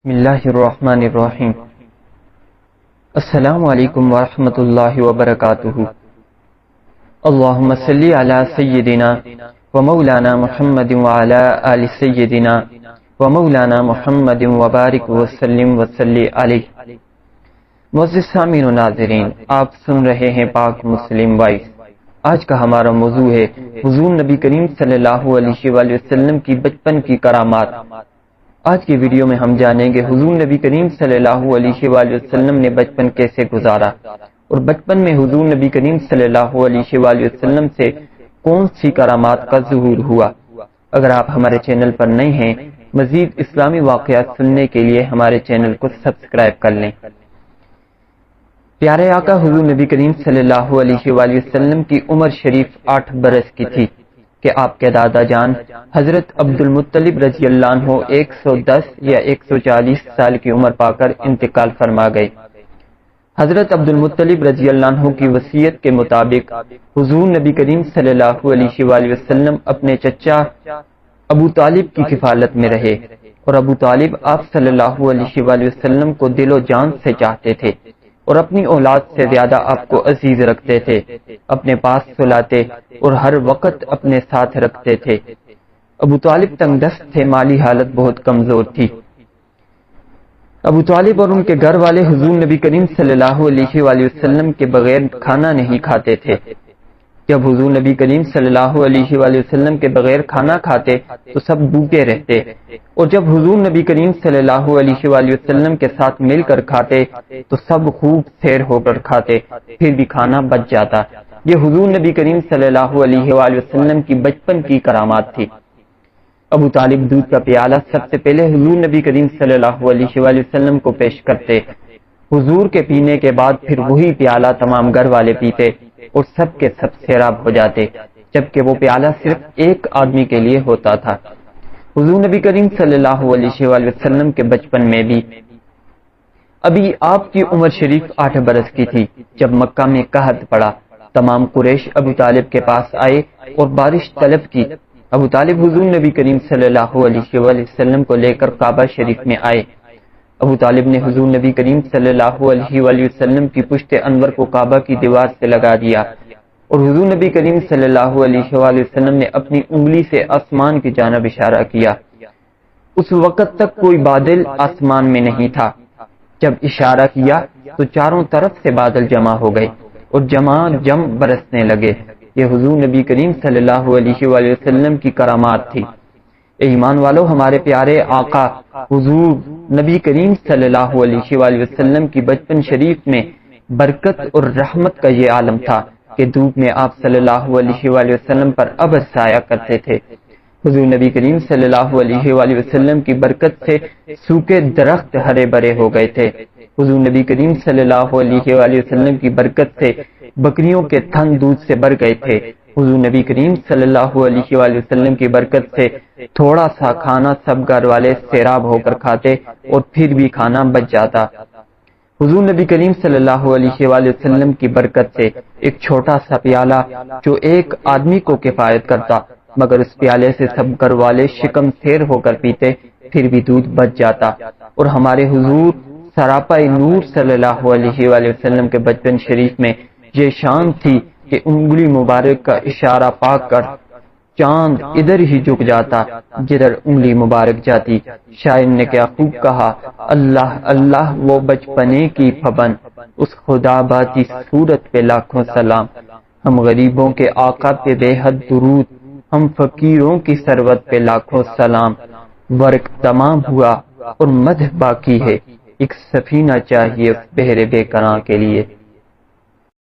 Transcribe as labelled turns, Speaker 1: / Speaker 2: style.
Speaker 1: بسم اللہ الرحمن الرحیم۔ السلام علیکم ورحمۃ اللہ وبرکاتہ۔ اللہم صلی علی سیدنا و مولانا محمد وعلی آل سیدنا و مولانا محمد وبارک وسلم وصلی علیہ۔ معزز سامعین و ناظرین، آپ سن رہے ہیں پاک مسلم وائس۔ آج کا ہمارا موضوع ہے حضور نبی کریم صلی اللہ علیہ وآلہ وسلم کی بچپن کی کرامات۔ آج کی ویڈیو میں ہم جانیں گے حضور نبی کریم صلی اللہ علیہ وآلہ وسلم نے بچپن کیسے گزارا اور بچپن میں حضور نبی کریم صلی اللہ علیہ وآلہ وسلم سے کون سی کرامات کا ظہور ہوا۔ اگر آپ ہمارے چینل پر نئے ہیں، مزید اسلامی واقعات سننے کے لیے ہمارے چینل کو سبسکرائب کر لیں۔ پیارے آقا حضور نبی کریم صلی اللہ علیہ وآلہ وسلم کی عمر شریف 8 برس کی تھی کہ آپ کے دادا جان حضرت عبد المطلب رضی اللہ عنہ 110 یا 140 سال کی عمر پا کر انتقال فرما گئے۔ حضرت عبد المطلب رضی اللہ عنہ کی وصیت کے مطابق حضور نبی کریم صلی اللہ علیہ وآلہ وسلم اپنے چچا ابو طالب کی کفالت میں رہے، اور ابو طالب آپ صلی اللہ علیہ وآلہ وسلم کو دل و جان سے چاہتے تھے اور اپنی اولاد سے زیادہ آپ کو عزیز رکھتے تھے، اپنے پاس سلاتے اور ہر وقت اپنے ساتھ رکھتے تھے۔ ابو طالب تنگ دست تھے، مالی حالت بہت کمزور تھی۔ ابو طالب اور ان کے گھر والے حضور نبی کریم صلی اللہ علیہ وآلہ وسلم کے بغیر کھانا نہیں کھاتے تھے۔ جب حضور نبی کریم صلی اللہ علیہ وآلہ وسلم کے بغیر کھانا کھاتے تو سب بھوکے رہتے، اور جب حضور نبی کریم صلی اللہ علیہ وآلہ وسلم کے ساتھ مل کر کھاتے تو سب خوب سیر ہو کر کھاتے، پھر بھی کھانا بچ جاتا۔ یہ حضور نبی کریم صلی اللہ علیہ وآلہ وسلم کی بچپن کی کرامات تھی۔ ابو طالب دودھ کا پیالہ سب سے پہلے حضور نبی کریم صلی اللہ علیہ وآلہ وسلم کو پیش کرتے، حضور کے پینے کے بعد پھر وہی پیالہ تمام گھر والے پیتے اور سب کے سب سیراب ہو جاتے، جبکہ وہ پیالہ صرف ایک آدمی کے لیے ہوتا تھا۔ حضور نبی کریم صلی اللہ علیہ وآلہ وسلم کے بچپن میں بھی ابھی آپ کی عمر شریف 8 برس کی تھی جب مکہ میں قحط پڑا۔ تمام قریش ابو طالب کے پاس آئے اور بارش طلب کی۔ ابو طالب حضور نبی کریم صلی اللہ علیہ وآلہ وسلم کو لے کر کعبہ شریف میں آئے۔ ابو طالب نے حضور نبی کریم صلی اللہ علیہ وآلہ وسلم کی پشت انور کو کعبہ کی دیوار سے لگا دیا، اور حضور نبی کریم صلی اللہ علیہ وآلہ وسلم نے اپنی انگلی سے آسمان کی جانب اشارہ کیا۔ اس وقت تک کوئی بادل آسمان میں نہیں تھا۔ جب اشارہ کیا تو چاروں طرف سے بادل جمع ہو گئے اور جم برسنے لگے۔ یہ حضور نبی کریم صلی اللہ علیہ وآلہ وسلم کی کرامات تھی۔ ایمان والو، ہمارے پیارے آقا حضور نبی کریم صلی اللہ علیہ وآلہ وسلم کی بچپن شریف میں برکت اور رحمت کا یہ عالم تھا کہ دھوپ میں آپ صلی اللہ علیہ وآلہ وسلم پر ابد سایہ کرتے تھے۔ حضور نبی کریم صلی اللہ علیہ وآلہ وسلم کی برکت سے سوکھے درخت ہرے بھرے ہو گئے تھے۔ حضور نبی کریم صلی اللہ علیہ وآلہ وسلم کی برکت سے بکریوں کے تھن دودھ سے بھر گئے تھے۔ حضور نبی کریم صلی اللہ علیہ وآلہ وسلم کی برکت سے تھوڑا سا کھانا سب گھر والے سیراب ہو کر کھاتے اور پھر بھی کھانا بچ جاتا۔ حضور نبی کریم صلی اللہ علیہ وآلہ وسلم کی برکت سے ایک چھوٹا سا پیالہ جو ایک آدمی کو کفایت کرتا، مگر اس پیالے سے سب گھر والے شکم سیر ہو کر پیتے، پھر بھی دودھ بچ جاتا۔ اور ہمارے حضور سراپا نور صلی اللہ علیہ وآلہ وسلم کے بچپن شریف میں یہ شان تھی کہ انگلی مبارک کا اشارہ پا کر چاند ادھر ہی جھک جاتا جدھر انگلی مبارک جاتی۔ شاعر نے کیا خوب کہا، اللہ اللہ وہ بچپنے کی پھبن، اس خدا باتی صورت پہ لاکھوں سلام۔ ہم غریبوں کے آقا پہ بے حد درود، ہم فقیروں کی ثروت پہ لاکھوں سلام۔ ورق تمام ہوا اور مدح باقی ہے، ایک سفینہ چاہیے اس بحر بے کراں کے لیے۔